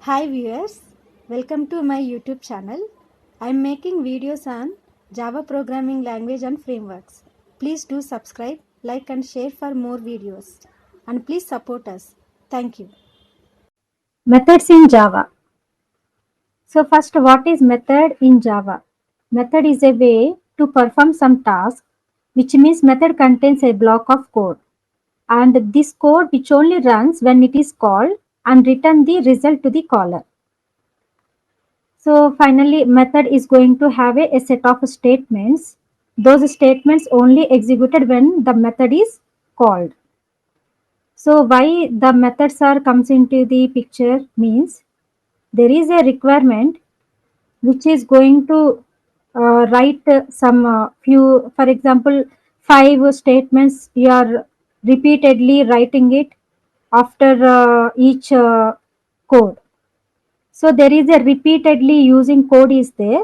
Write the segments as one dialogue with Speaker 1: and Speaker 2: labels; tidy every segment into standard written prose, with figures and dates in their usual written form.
Speaker 1: Hi viewers, welcome to my YouTube channel. I am making videos on Java programming language and frameworks. Please do subscribe, like and share for more videos. And please support us. Thank you.
Speaker 2: Methods in Java. So first, what is method in Java? Method is a way to perform some task, which means method contains a block of code. And this code which only runs when it is called and return the result to the caller. So finally, method is going to have a set of statements. Those statements only executed when the method is called. So why the methods are comes into the picture means there is a requirement which is going to write some few, for example, five statements. You are repeatedly writing it after each code. So there is a repeatedly using code is there.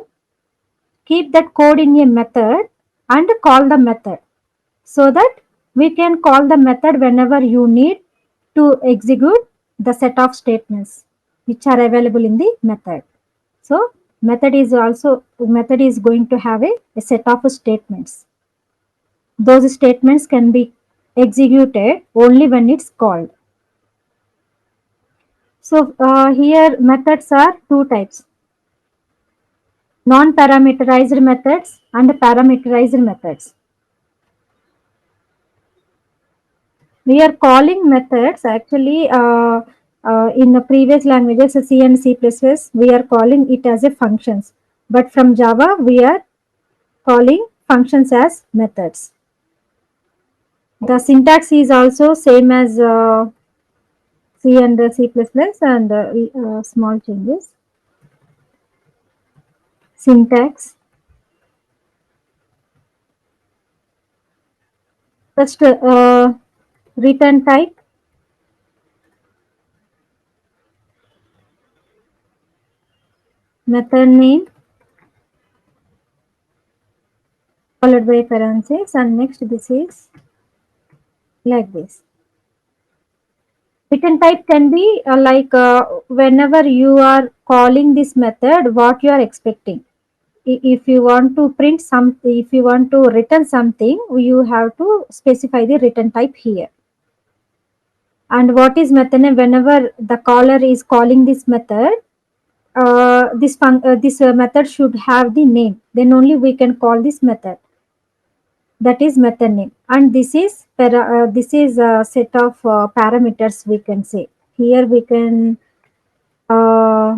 Speaker 2: Keep that code in a method and call the method so that we can call the method whenever you need to execute the set of statements which are available in the method. So method is going to have a set of statements. Those statements can be executed only when it's called. So here methods are two types: non-parameterized methods and parameterized methods. We are calling methods actually in the previous languages C and C++, we are calling it as a functions, but from Java we are calling functions as methods. The syntax is also same as C and C++ and small changes. Syntax. First, return type, method name, followed by parentheses, and next this is like this. Return type can be whenever you are calling this method, what you are expecting. If you want to print some, if you want to return something, you have to specify the return type here. And what is method name? Whenever the caller is calling this method, this method should have the name. Then only we can call this method. That is method name. And this is a set of parameters. We can say here we can uh,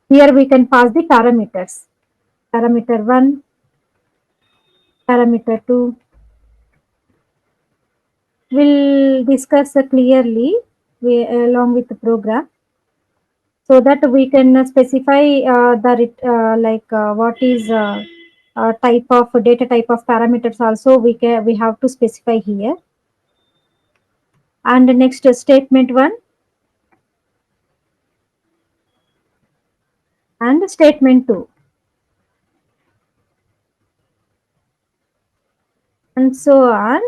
Speaker 2: here we can pass the parameters. Parameter 1, parameter 2. We'll discuss clearly along with the program, so that we can specify what is type of data type of parameters also we have to specify here. And next statement 1 and statement 2 and so on.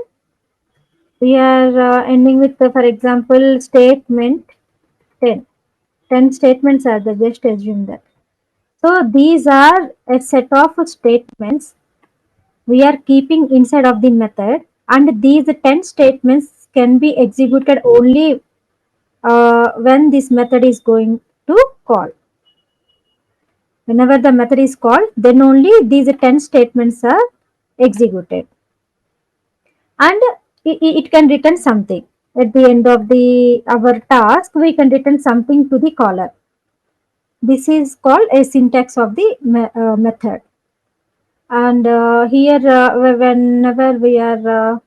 Speaker 2: We are ending with for example statement 10. 10 statements are there, just assume that. So these are a set of statements we are keeping inside of the method, and these 10 statements can be executed only when this method is going to call. Whenever the method is called, then only these 10 statements are executed, and it can return something at the end of the our task. We can return something to the caller. This is called a syntax of the method. And here whenever we are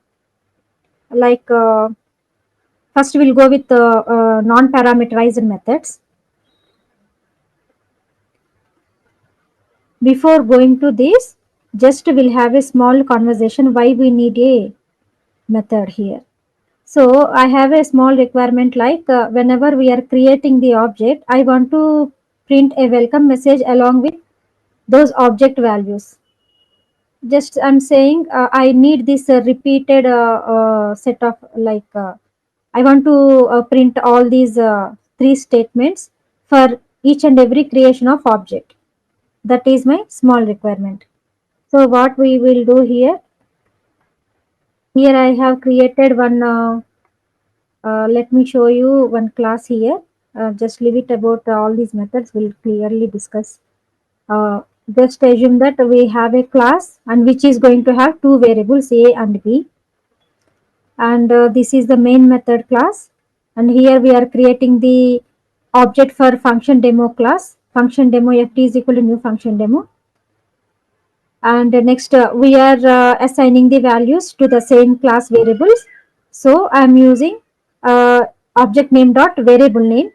Speaker 2: like first we'll go with non-parameterized methods. Before going to this, just we'll have a small conversation why we need a method here. So I have a small requirement like whenever we are creating the object, I want to print a welcome message along with those object values. Just I'm saying I need this repeated set of I want to print all these three statements for each and every creation of object. That is my small requirement. So what we will do here, I have created one, let me show you one class here. Just leave it about all these methods, we'll clearly discuss. Just assume that we have a class and which is going to have two variables A and B, and this is the main method class, and here we are creating the object for function demo class. Function demo ft is equal to new function demo, and next we are assigning the values to the same class variables. So I am using object name dot variable name.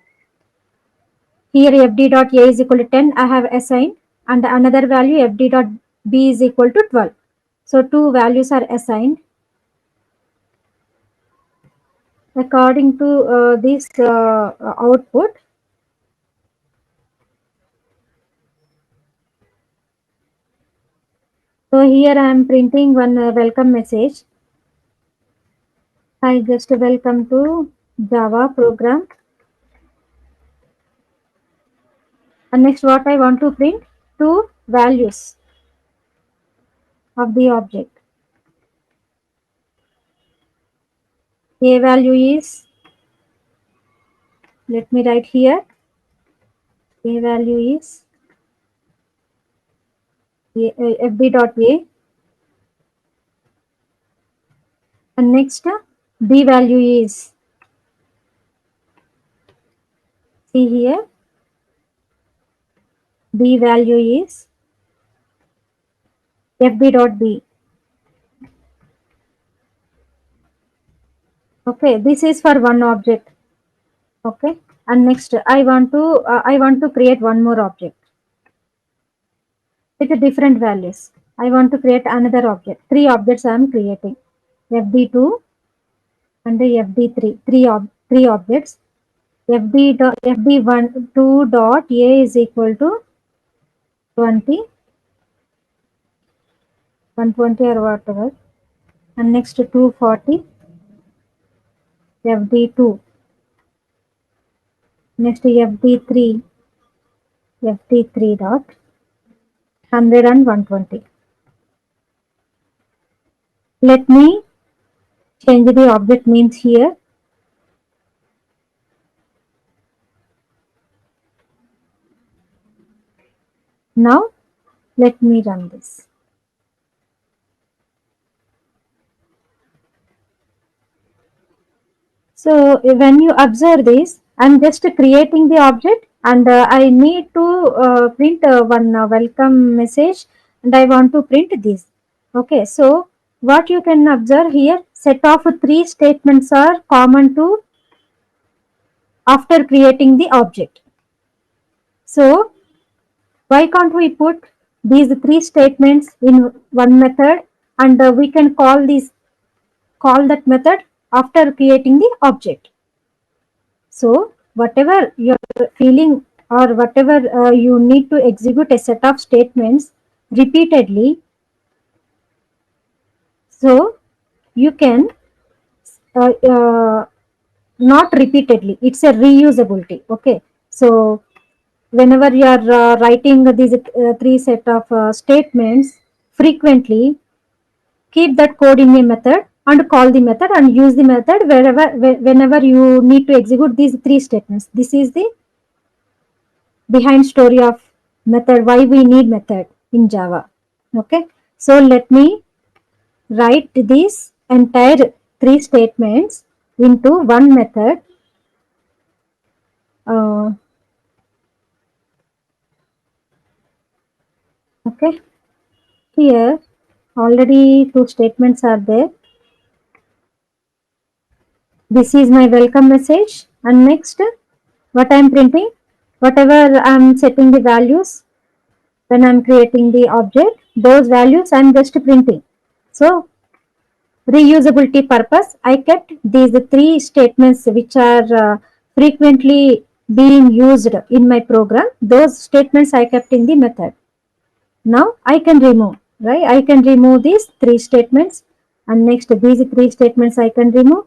Speaker 2: Here fd dot a is equal to 10 I have assigned, and another value fd dot b is equal to 12. So two values are assigned according to this output. So here I am printing one welcome message. Hi, just welcome to Java program. And next what I want to print, two values of the object. A value is, let me write here, A value is fd dot a, and next B value is, see here, B value is fd dot b. Okay, this is for one object. Okay, and next I want to create one more object with different values. I want to create another object. Three objects I am creating. fd2 and fd3. Three objects. fd1 2 dot a is equal to 20, 120 or whatever, and next 240 fd2. Next fd3 dot 100 and 120. Let me change the object names here. Now let me run this. So when you observe this, I'm just creating the object, and I need to print one welcome message, and I want to print this. Okay, so what you can observe here, set of three statements are common to after creating the object. So why can't we put these three statements in one method, and we can call that method after creating the object. So whatever you're feeling, or whatever you need to execute a set of statements repeatedly, so you can not repeatedly, it's a reusability. Okay, so whenever you are writing these three set of statements frequently, keep that code in a method and call the method and use the method whenever you need to execute these three statements. This is the behind story of method, why we need method in Java. Okay, so let me write these entire three statements into one method. Okay, here already two statements are there. This is my welcome message, and next what I am printing, whatever I am setting the values when I am creating the object, those values I am just printing. So reusability purpose, I kept these three statements which are frequently being used in my program. Those statements I kept in the method. Now I can remove, right? I can remove these three statements, and next these three statements I can remove.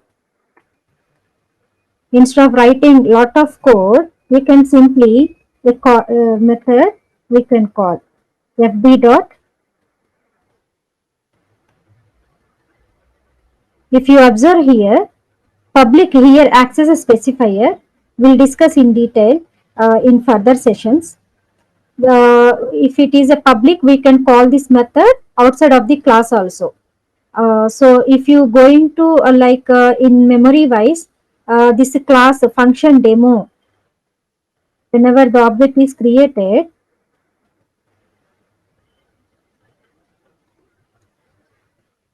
Speaker 2: Instead of writing lot of code, we can simply method we can call fd dot. If you observe here, public here acts as a specifier. We'll discuss in detail in further sessions. If it is a public, we can call this method outside of the class also. So if you going to in memory wise, this class function demo, whenever the object is created,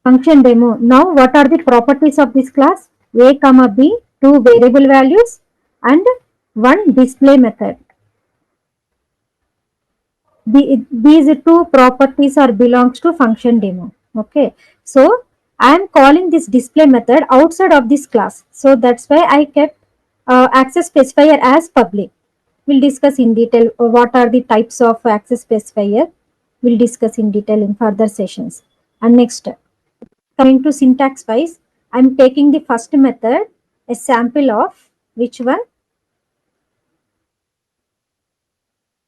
Speaker 2: function demo. Now what are the properties of this class? A comma b, two variable values and one display method. These two properties are belongs to function demo. Okay, so I am calling this display method outside of this class, so that's why I kept access specifier as public. We'll discuss in detail what are the types of access specifier. We'll discuss in detail in further sessions. And next, coming to syntax wise, I'm taking the first method, a sample of which one?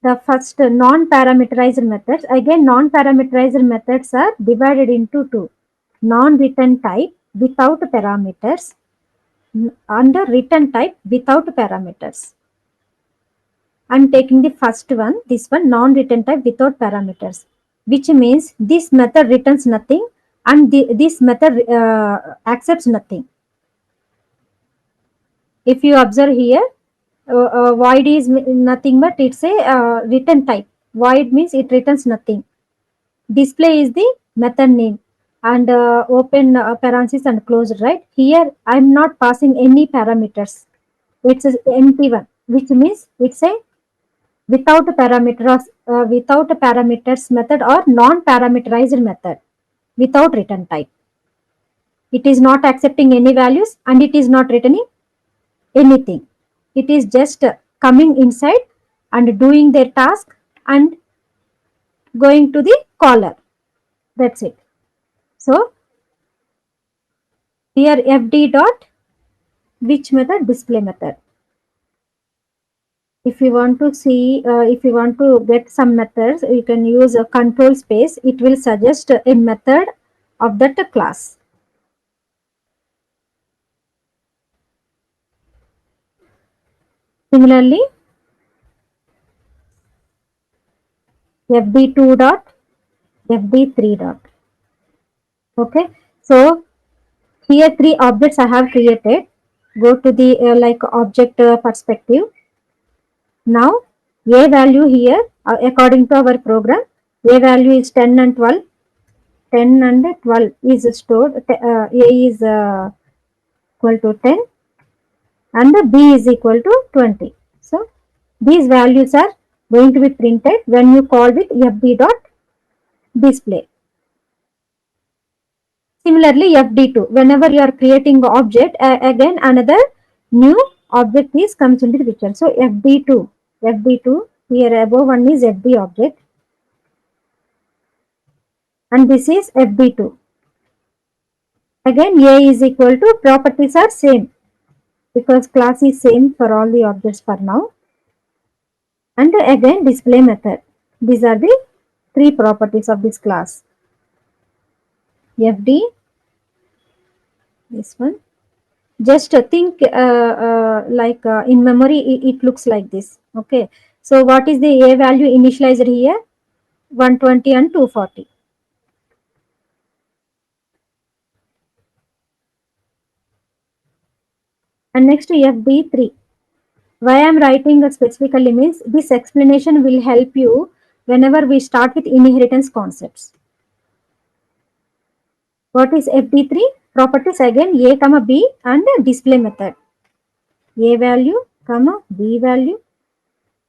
Speaker 2: The first non-parameterized methods. Again, non-parameterized methods are divided into two. Non-return type without parameters and a return type without parameters. I'm taking the first one, this one, non-return type without parameters, which means this method returns nothing and this method accepts nothing. If you observe here, void is nothing but it's a return type. Void means it returns nothing. Display is the method name and open parenthesis and close, right? Here I'm not passing any parameters. It's an empty one, which means it's a without a parameters method or non-parameterized method without return type. It is not accepting any values and it is not returning anything. It is just coming inside and doing their task and going to the caller. That's it. So here fd dot which method? Display method. If you want to see, if you want to get some methods, you can use a control space. It will suggest a method of that class. Similarly, fd2 dot, fd3 dot. Okay, so here three objects I have created. Go to the object perspective. Now a value here according to our program, a value is 10 and 12. 10 and 12 is stored. A is equal to 10 and b is equal to 20. So these values are going to be printed when you call with fd dot display. Similarly, fd2, whenever you are creating the object, again another new object is comes into the picture. So fd2 here above one is fd object and this is fd2. Again a is equal to, properties are same because class is same for all the objects for now. And again display method. These are the three properties of this class. fd, this one. Just think in memory it looks like this. Okay, so what is the a value initialized here? 120 and 240. And next fd3. Why I am writing specifically means this explanation will help you whenever we start with inheritance concepts. What is fd3? Properties again a comma b and display method. A value comma b value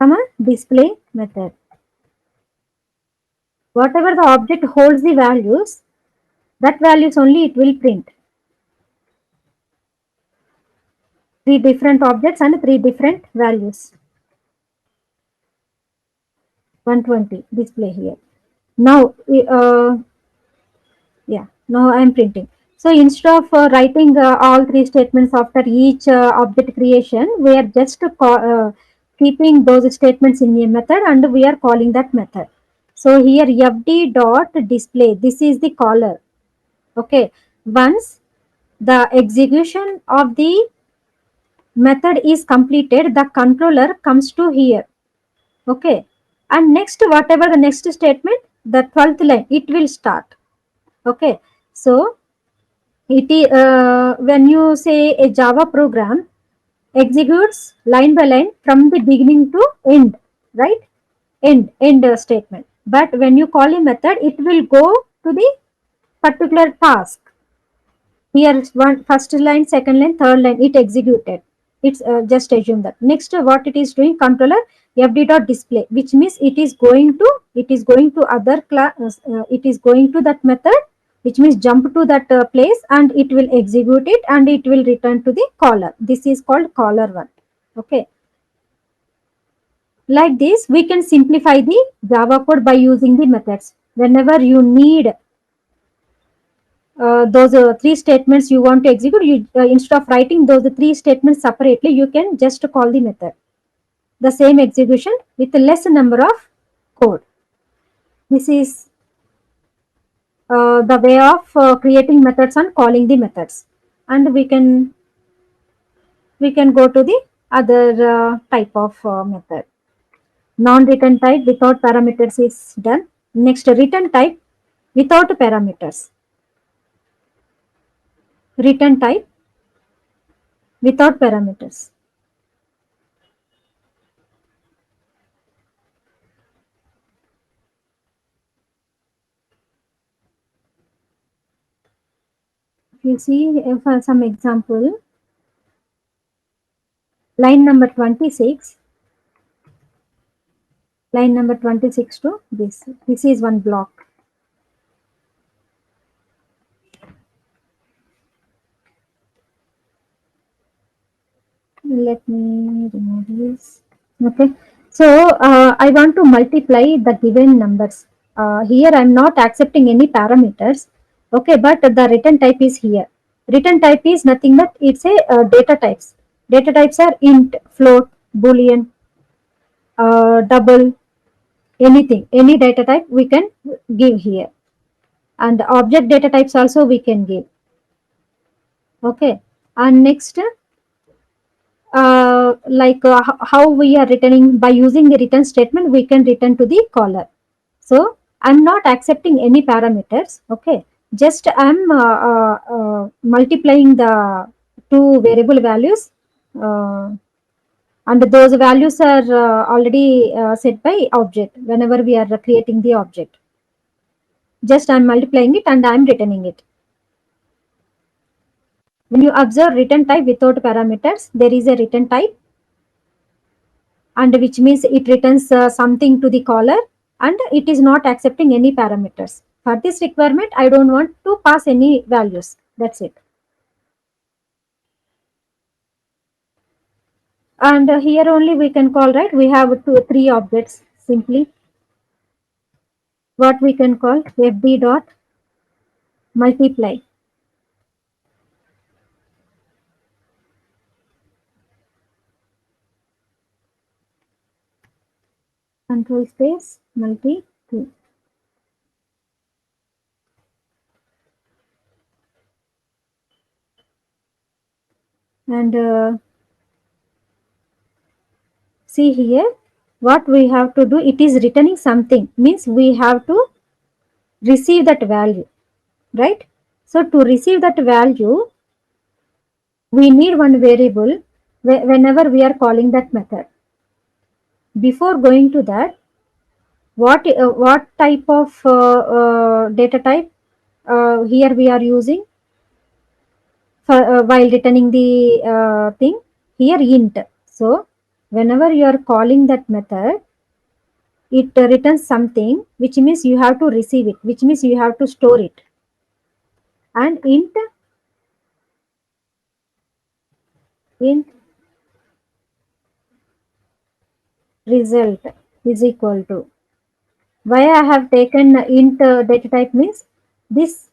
Speaker 2: comma display method. Whatever the object holds the values, that values only it will print. Three different objects and three different values. 120 display here. Now, yeah, now I am printing. So instead of writing all three statements after each object creation, we are just keeping those statements in a method and we are calling that method. So here fd dot display, this is the caller. Okay. Once the execution of the method is completed, the controller comes to here. Okay. And next, whatever the next statement, the 12th line, it will start. Okay. So it is when you say a Java program executes line by line from the beginning to end, right? End statement. But when you call a method, it will go to the particular task. Here is one first line, second line, third line. It executed. It's just assume that. Next, what it is doing, controller fd dot display, which means it is going to other class. It is going to that method, which means jump to that place and it will execute it and it will return to the caller. This is called caller one. Okay. Like this, we can simplify the Java code by using the methods. Whenever you need those three statements you want to execute, you instead of writing those three statements separately, you can just call the method. The same execution with less number of code. This is the way of creating methods and calling the methods. And we can go to the other type of method. Non-return type without parameters is done. Next, return type without parameters. Return type without parameters. If you see for some example, line number 26, line number 26 to this is one block. Let me remove this. Okay, so I want to multiply the given numbers. Here I'm not accepting any parameters. Okay, but the return type is here. Return type is nothing but it's a data types. Data types are int, float, boolean, double, anything, any data type we can give here. And object data types also we can give. Okay, and next, like how we are returning by using the return statement, we can return to the caller. So I'm not accepting any parameters. Okay, just I'm multiplying the two variable values, uh, and those values are already set by object whenever we are creating the object. Just I'm multiplying it and I'm returning it. When you observe return type without parameters, there is a return type, and which means it returns something to the caller and it is not accepting any parameters. For this requirement, I don't want to pass any values. That's it. And here only we can call, right? We have three objects simply. What we can call fd dot multiply. Control space multiply. And see here, what we have to do, it is returning something, means we have to receive that value, right? So to receive that value, we need one variable whenever we are calling that method. Before going to that, what type of data type here we are using for while returning the thing, here int. So whenever you are calling that method, it returns something, which means you have to receive it, which means you have to store it. And int result is equal to, why I have taken int data type means this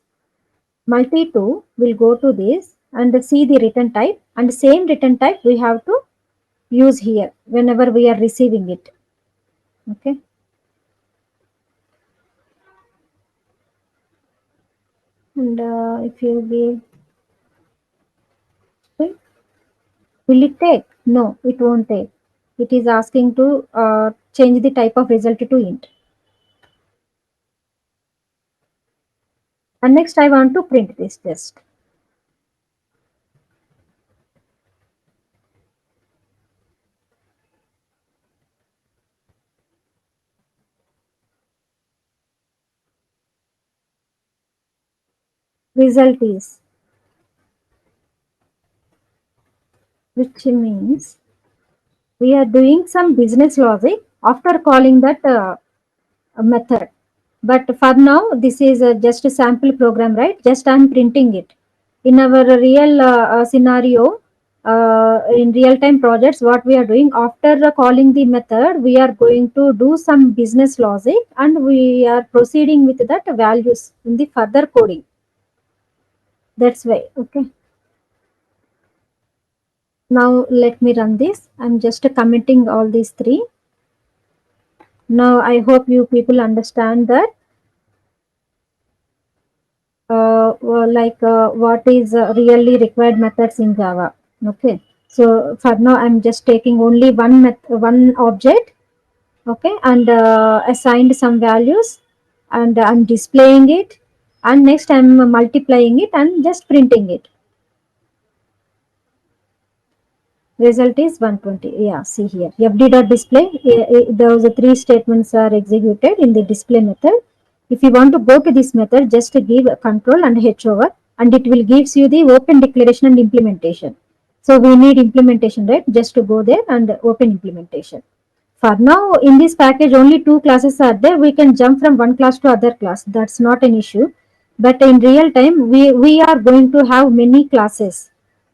Speaker 2: multi2 will go to this and see the return type, and same return type we have to use here whenever we are receiving it. Okay. And if you give, will it take? No, it won't take. It is asking to change the type of result to int. And next I want to print this test. Result is, which means we are doing some business logic after calling that method. But for now, this is just a sample program, right? Just I'm printing it. In our real scenario, in real time projects, what we are doing after calling the method, we are going to do some business logic and we are proceeding with that values in the further coding. That's why. Okay. Now let me run this. I'm just commenting all these three. Now I hope you people understand that what is really required methods in Java. Okay. So for now, I'm just taking only one object. Okay, and assigned some values, and I'm displaying it, and next I'm multiplying it and just printing it. Result is 120. Yeah, see here. fd.display, those three statements are executed in the display method. If you want to go to this method, just give control and h over, and it will gives you the open declaration and implementation. So we need implementation, right? Just to go there and open implementation. For now, in this package, only two classes are there. We can jump from one class to other class. That's not an issue. But in real time, we are going to have many classes.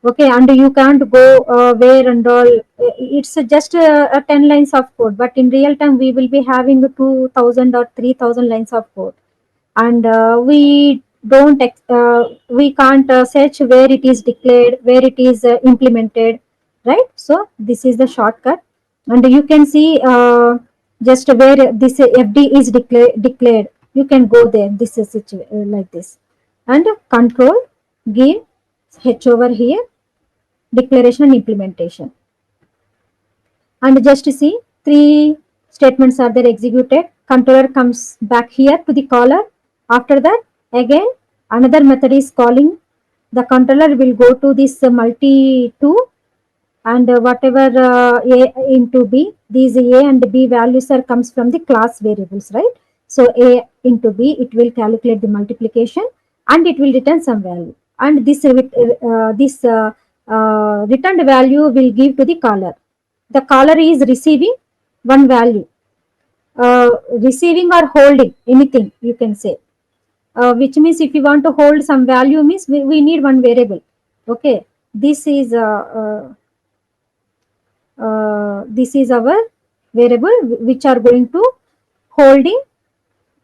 Speaker 2: Okay, and you can't go where and all. It's just 10 lines of code. But in real time, we will be having 2,000 or 3,000 lines of code, and we can't search where it is declared, where it is implemented, right? So this is the shortcut, and you can see just where this fd is declared, you can go there. This is like this, and control, give h over here, declaration and implementation, and just see three statements are there executed. Controller comes back here to the caller. After that, again another method is calling. The controller will go to this multi2, and whatever a into b, these a and b values are comes from the class variables, right? So a into b, it will calculate the multiplication and it will return some value, and this returned value will give to the caller. The caller is receiving one value, receiving or holding anything, you can say. Which means if you want to hold some value means we need one variable. Okay, this is our variable which are going to holding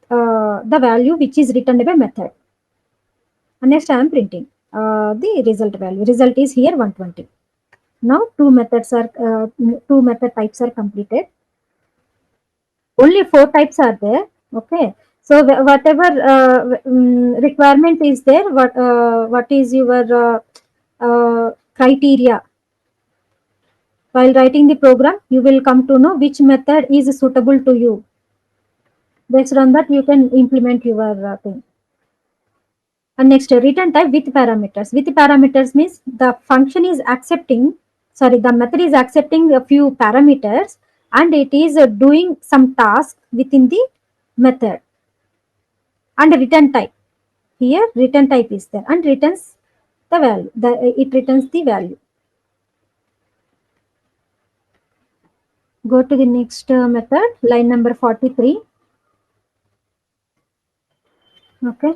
Speaker 2: the value which is returned by method. And next I am printing the result value. Result is here 120. Now two method types are completed. Only four types are there. Okay, so whatever requirement is there, what is your criteria while writing the program, you will come to know which method is suitable to you. Based on that, you can implement your thing. And next, return type with parameters. With parameters means the function is accepting, sorry, the method is accepting a few parameters, and it is doing some task within the method. And return type, here return type is there and returns the value. It returns the value. Go to the next method, line number 43. Okay.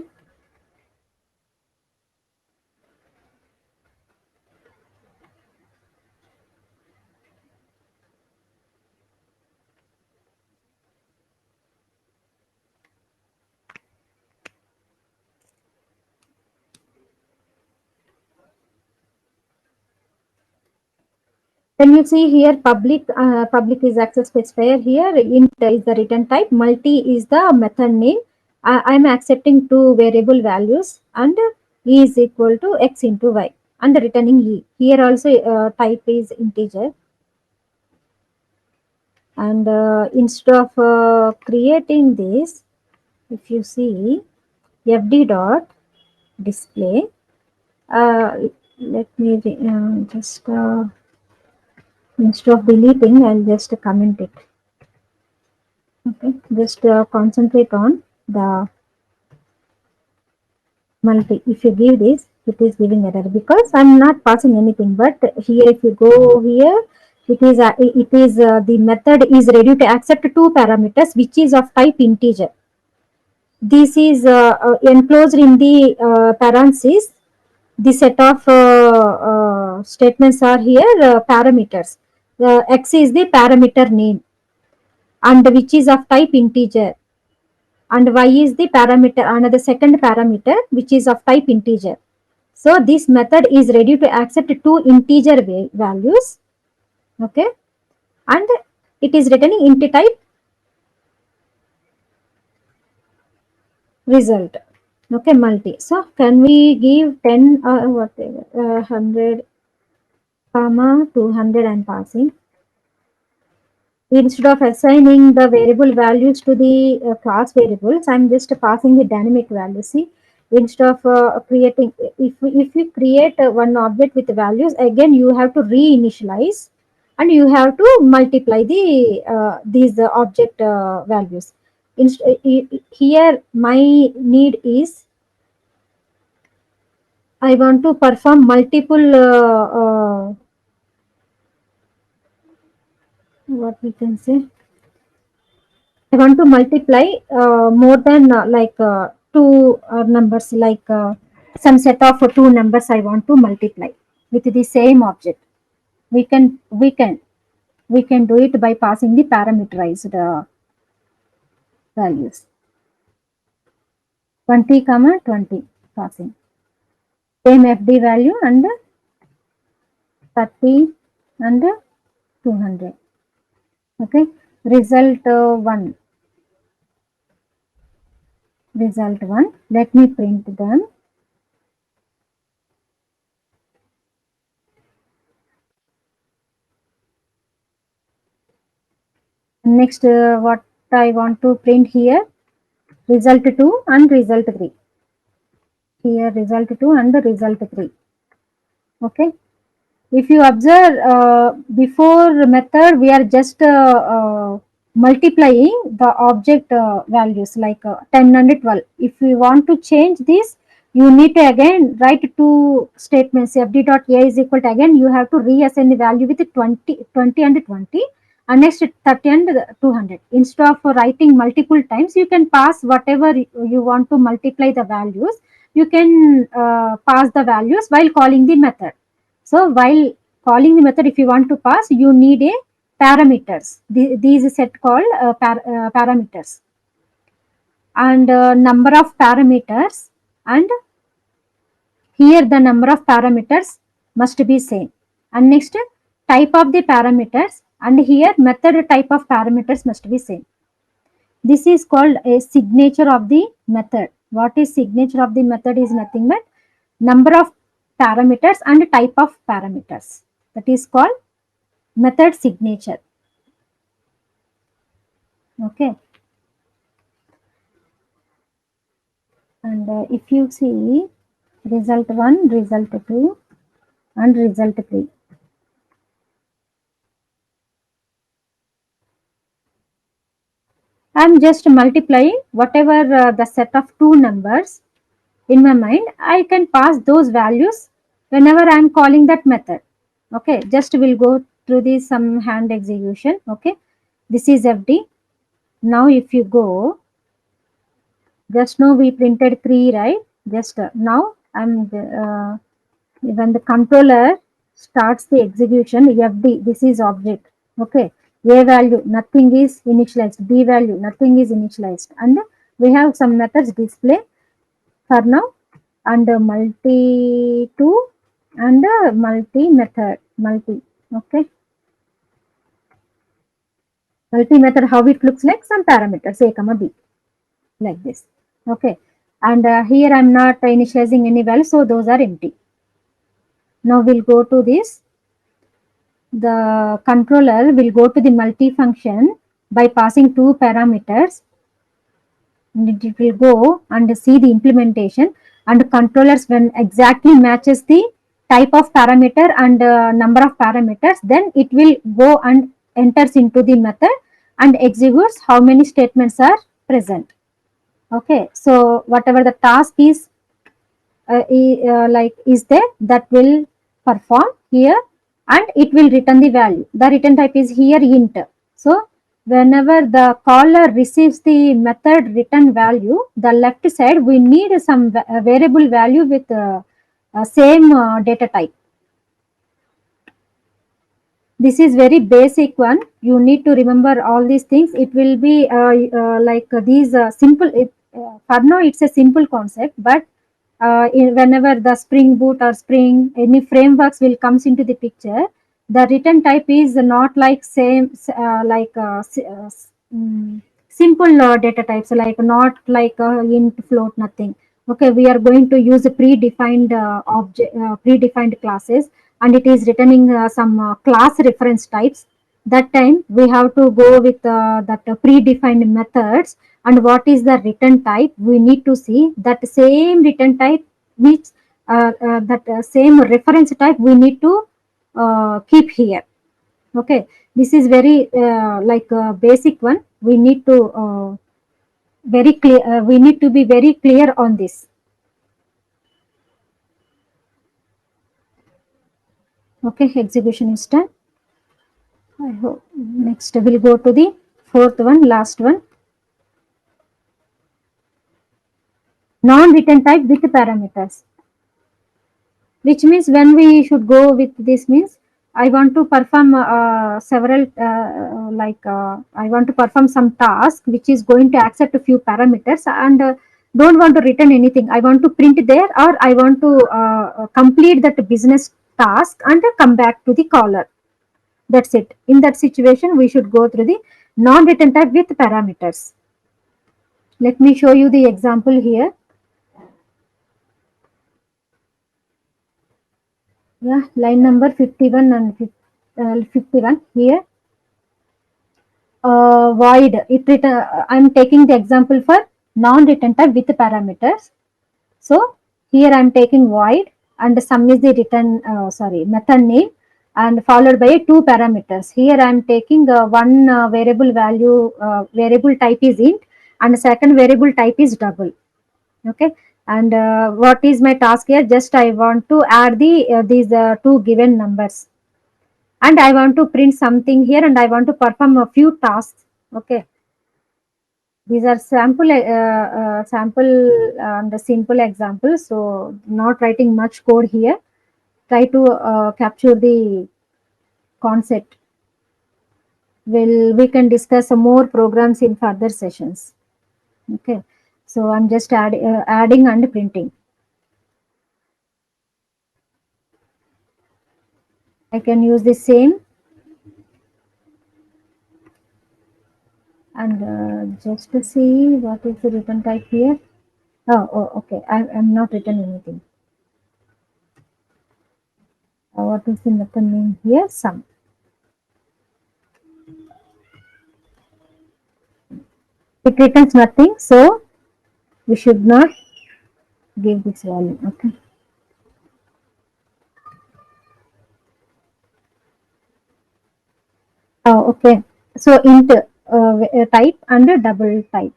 Speaker 2: Can you see here public is access specifier, here int is the return type, multi is the method name. I am accepting two variable values, and e is equal to x into y, and returning e. Here also type is integer. And instead of creating this, if you see fd dot display, let me just instead of deleting, I'll just comment it. Okay, just concentrate on the multi. If you give this, it is giving error because I'm not passing anything. But here, if you go here, it is the method is ready to accept two parameters which is of type integer. This is enclosed in the parentheses. The set of statements are here parameters. X is the parameter name, and which is of type integer, and y is the parameter, another second parameter which is of type integer. So this method is ready to accept two integer values. Okay, and it is returning int type result. Okay, multi. So can we give 10 or whatever 100 comma 200 and passing? Instead of assigning the variable values to the class variables, I'm just passing the dynamic value. See, instead of creating, if you create one object with values, again you have to reinitialize, and you have to multiply the these object values. Here my need is, I want to perform multiple what we can say, I want to multiply more than two numbers, like some set of two numbers I want to multiply with the same object. We can we can we can do it by passing the parameterized values. 20 comma 20 passing same FD value, and 30 and 200. Okay, result 1. Result 1. Let me print them. Next, what I want to print here, result 2 and result 3. Here result 2 and result 3. Okay. If you observe, before method we are just multiplying the object values like 10 and 12. If you want to change this, you need to again write two statements. Fd dot a is equal to, again you have to reassign the value with 20 and 20, and next 30 and 200. Instead of writing multiple times, you can pass whatever you want to multiply the values. You can pass the values while calling the method. So while calling the method, if you want to pass, you need a parameters. These set called parameters, and number of parameters, and here the number of parameters must be same. And next, type of the parameters, and here method type of parameters must be same. This is called a signature of the method. What is signature of the method is nothing but number of parameters and type of parameters. That is called method signature. Okay. And if you see result 1, result 2 and result 3. I am just multiplying whatever the set of two numbers in my mind. I can pass those values whenever I am calling that method. Okay, just we'll go through this some hand execution. Okay, this is FD. Now if you go, just now we printed 3, right? Just now I'm when the controller starts the execution, FD, this is object. Okay, A value, nothing is initialized. B value, nothing is initialized. And we have some methods display for now, and multi 2 and multi method, multi. Okay, Multi-method, how it looks like, some parameters a comma b, like this. Okay, and here I'm not initializing any value, so those are empty. Now we'll go to this. The controller will go to the multi-function by passing two parameters, and it will go and see the implementation, and controllers when exactly matches the type of parameter and number of parameters, then it will go and enters into the method and executes how many statements are present. Okay, so whatever the task is like is there, that will perform here, and it will return the value. The return type is here int. So whenever the caller receives the method return value, the left side we need some variable value with same data type. This is very basic one. You need to remember all these things. It will be like these simple. For now, it's a simple concept, but whenever the Spring Boot or Spring any frameworks will comes into the picture, the return type is not like same simple data types, like not like int, float, nothing. Okay, we are going to use a predefined object, predefined classes, and it is returning some class reference types. That time we have to go with that predefined methods, and what is the return type, we need to see that same return type, which that same reference type we need to keep here. Okay, this is very like basic one. We need to very clear, we need to be very clear on this. Okay, execution is done. I hope. Next we'll go to the fourth one, last one. Non-return type with parameters, which means when we should go with this means I want to perform several I want to perform some task which is going to accept a few parameters, and don't want to return anything. I want to print there, or I want to complete that business task and come back to the caller. That's it. In that situation, we should go through the non-return type with parameters. Let me show you the example here. Yeah, line number 51 and 51 here. Void. It return. I'm taking the example for non-return type with parameters. So here I'm taking void, and sum is the return. Method name, and followed by two parameters. Here I'm taking one variable value. Variable type is int, and second variable type is double. Okay, and what is my task here? Just I want to add these two given numbers, and I want to print something here, and I want to perform a few tasks. Okay, these are sample and simple examples, so not writing much code here. Try to capture the concept. We can discuss some more programs in further sessions. Okay, so I'm just adding and printing. I can use the same, and just to see what is the return type here. Oh, okay. I'm not written anything. What is the method name here? Sum. It returns nothing, so we should not give this value. Okay. Oh, okay. So int type and a double type,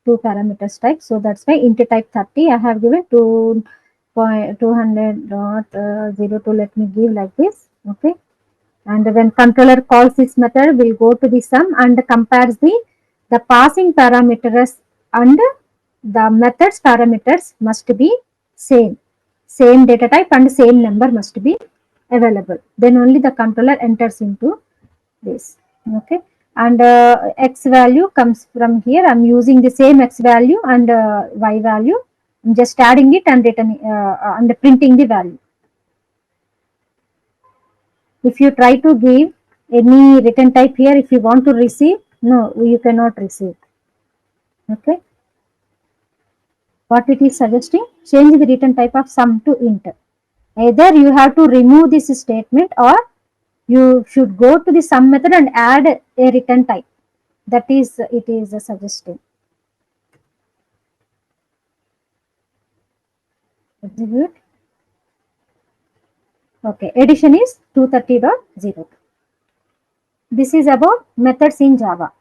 Speaker 2: two parameters type. So that's why int type 30. I have given 200.02. Let me give like this. Okay. And when controller calls this method, we'll go to the sum and compares the passing parameters, and the methods parameters must be same data type and same number must be available. Then only the controller enters into this. Okay, and x value comes from here. I'm using the same x value and y value. I'm just adding it and returning and printing the value. If you try to give any return type here, if you want to receive, No, you cannot receive. Okay. What it is suggesting? Change the return type of sum to int. Either you have to remove this statement or you should go to the sum method and add a return type. That is, it is suggesting. Execute. Okay, addition is 230.0. This is about methods in Java.